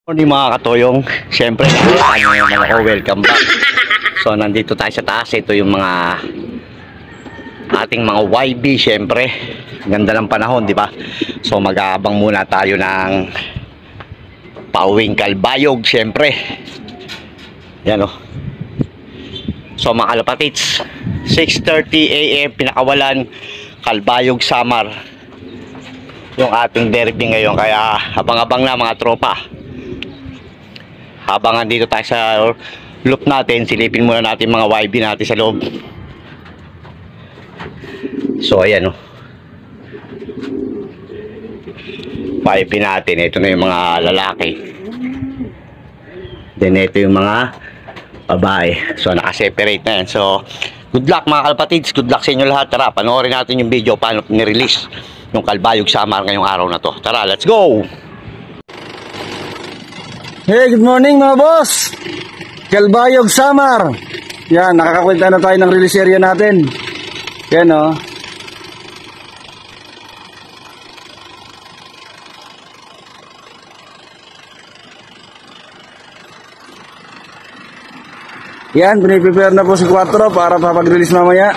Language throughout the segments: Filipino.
Morning mga katoyong, siyempre welcome back. So nandito tayo sa taas. Ito yung mga ating mga YB. Siyempre ganda ng panahon, di ba? So mag-aabang muna tayo ng pauwing Kalbayog. Siyempre yan o. So mga kalapatits, 6:30 AM pinakawalan, Kalbayog, Samar yung ating derby ngayon. Kaya abang-abang na mga tropa. Habang andito tayo sa loop natin, silipin muna natin mga YB natin sa loob. So ayan o, YB natin. Ito na yung mga lalaki, then ito yung mga babae. So nakaseparate na yan. So good luck mga kalapatids, good luck sa inyo lahat. Tara, panoorin natin yung video paano nirelease yung Kalbayog Samar ngayong araw na to. Tara, let's go! Hey, good morning mga boss! Kalbayog Samar! Yan, nakakakwenta na tayo ng release area natin. Yan o. Yan, piniprepare na po si Quattro para papag-release mamaya.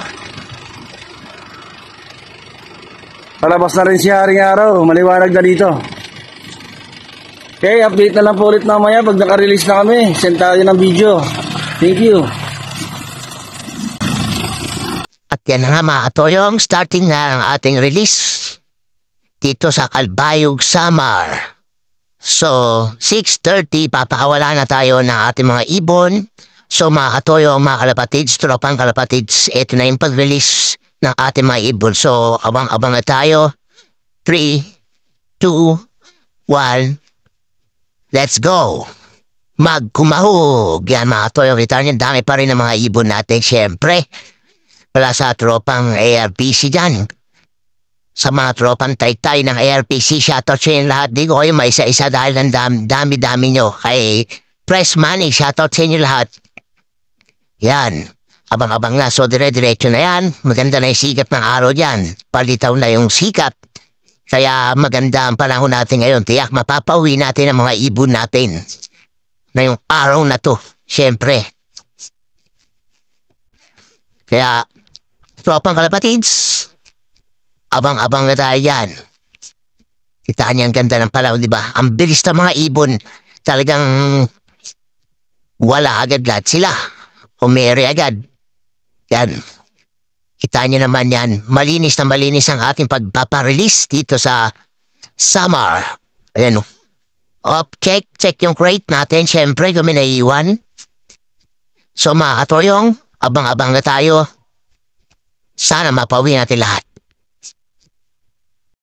Palabas na rin si Haring Araw, maliwanag na dito. Okay, update na lang po ulit mamaya pag naka-release na kami. Send tayo ng video. Thank you. At yan na nga mga katoyong, starting na ang ating release dito sa Kalbayog Samar. So, 6:30 papakawala na tayo ng ating mga ibon. So mga katoyong, mga kalapatids, tropang kalapatids, ito na yung pag-release ng ating mga ibon. So, abang-abang na tayo. 3, 2, 1... Let's go! Magkumahog! Yan mga katoyong, kita niyo, dami pa rin ng mga ibon natin, syempre. Wala sa tropang ARPC dyan. Sa mga tropang taytay ng ARPC, shoutout sa inyo lahat. Di ko kayo may isa-isa dahil ng dami-dami nyo. Kay Press Money, shoutout sa inyo lahat. Yan. Abang-abang na. So, dire-diretso na yan. Maganda na yung sikat ng araw dyan. Palitaw na yung sikat. Kaya maganda ang panahon natin ngayon. Tiyak mapapauwi natin ang mga ibon natin na yung araw na to. Siyempre. Kaya, tropang kalapatids, abang-abang na tayo yan. Kita niya ang ganda ng panahon, di ba? Ang bilis ng mga ibon. Talagang wala agad lahat sila. Umere agad. Yan. Kita niyo naman yan. Malinis na malinis ang ating pagpaparelease dito sa Samar. Ayan o. Check yung crate natin. Siyempre, kami naiiwan. So mga katoyong, abang-abang na tayo. Sana mapauwi natin lahat.